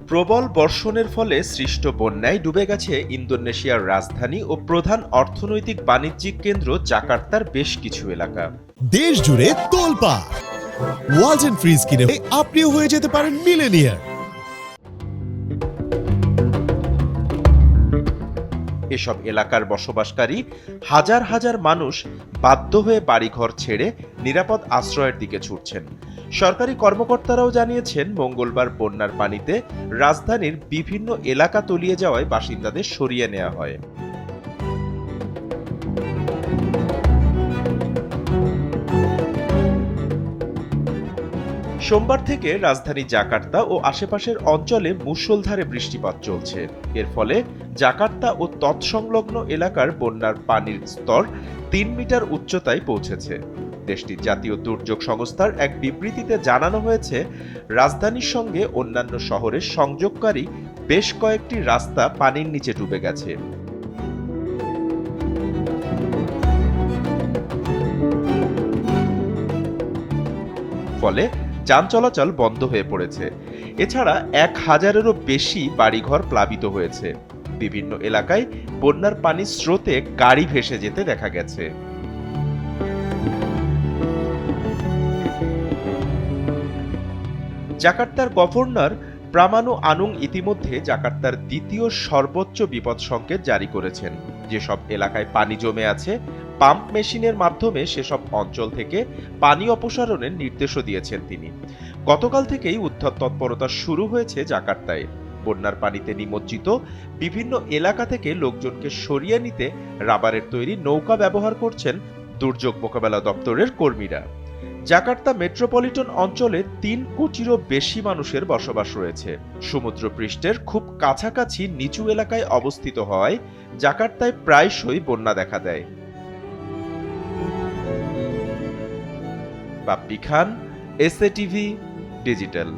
প্রবল বর্ষণের ফলে সৃষ্ট বন্যায় ডুবে গেছে ইন্দোনেশিয়ার রাজধানী ও প্রধান অর্থনৈতিক বাণিজ্যিক কেন্দ্র জাকার্তার বেশ কিছু এলাকা। দেশ জুড়ে তোলপাড়। ওয়ালটন ফ্রিজ কিনে আপনিও হয়ে যেতে পারেন মিলেনিয়ার। এসব এলাকার বসবাসকারী হাজার হাজার মানুষ বাধ্য হয়ে বাড়িঘর ছেড়ে নিরাপদ আশ্রয়ের দিকে ছুটছেন। সরকারি কর্মকর্তারাও জানিয়েছেন, মঙ্গলবার বন্যার পানিতে রাজধানীর বিভিন্ন এলাকা তলিয়ে যাওয়ায় বাসিন্দাদের সরিয়ে নেওয়া হয়। সোমবার থেকে রাজধানী জাকার্তা ও আশেপাশের অঞ্চলে মুষলধারে বৃষ্টিপাত চলছে। এর ফলে জাকার্তা ও তৎসংলগ্ন এলাকার বন্যার পানির স্তর ৩ মিটার উচ্চতায় পৌঁছেছে। দেশটির জাতীয় দুর্যোগ সংস্থার এক বিবৃতিতে জানানো হয়েছে, রাজধানীর সঙ্গে অন্যান্য শহরের সংযোগকারী বেশ কয়েকটি রাস্তা পানির নিচে ডুবে গেছে। ফলে যান চলাচল বন্ধ হয়ে পড়েছে। এছাড়া ১,০০০-এরও বেশি বাড়িঘর প্লাবিত হয়েছে। বিভিন্ন এলাকায় বন্যার পানির স্রোতে গাড়ি ভেসে যেতে দেখা গেছে। জাকার্তার গভর্নর প্রামাণু আনুং ইতিমধ্যে জাকার্তার দ্বিতীয় সর্বোচ্চ বিপদ সংকেত জারি করেছেন। যেসব এলাকায় পানি জমে আছে, পাম্প মেশিনের মাধ্যমে সেসব অঞ্চল থেকে পানি অপসারণের নির্দেশও দিয়েছেন তিনি। গতকাল থেকেই উদ্ধার তৎপরতা শুরু হয়েছে জাকার্তায়। বন্যার পানিতে নিমজ্জিত বিভিন্ন এলাকা থেকে লোকজনকে সরিয়ে নিতে রাবারের তৈরি নৌকা ব্যবহার করছেন দুর্যোগ মোকাবেলা দপ্তরের কর্মীরা। জাকার্তা মেট্রোপলিটন অঞ্চলে ৩ কোটিরও বেশি মানুষের বসবাস রয়েছে। সমুদ্রপৃষ্ঠের খুব কাছাকাছি নিচু এলাকায় অবস্থিত হওয়ায় জাকার্তায় প্রায়শই বন্যা দেখা দেয়। বাপ্পি খান, এসএ টিভি ডিজিটাল।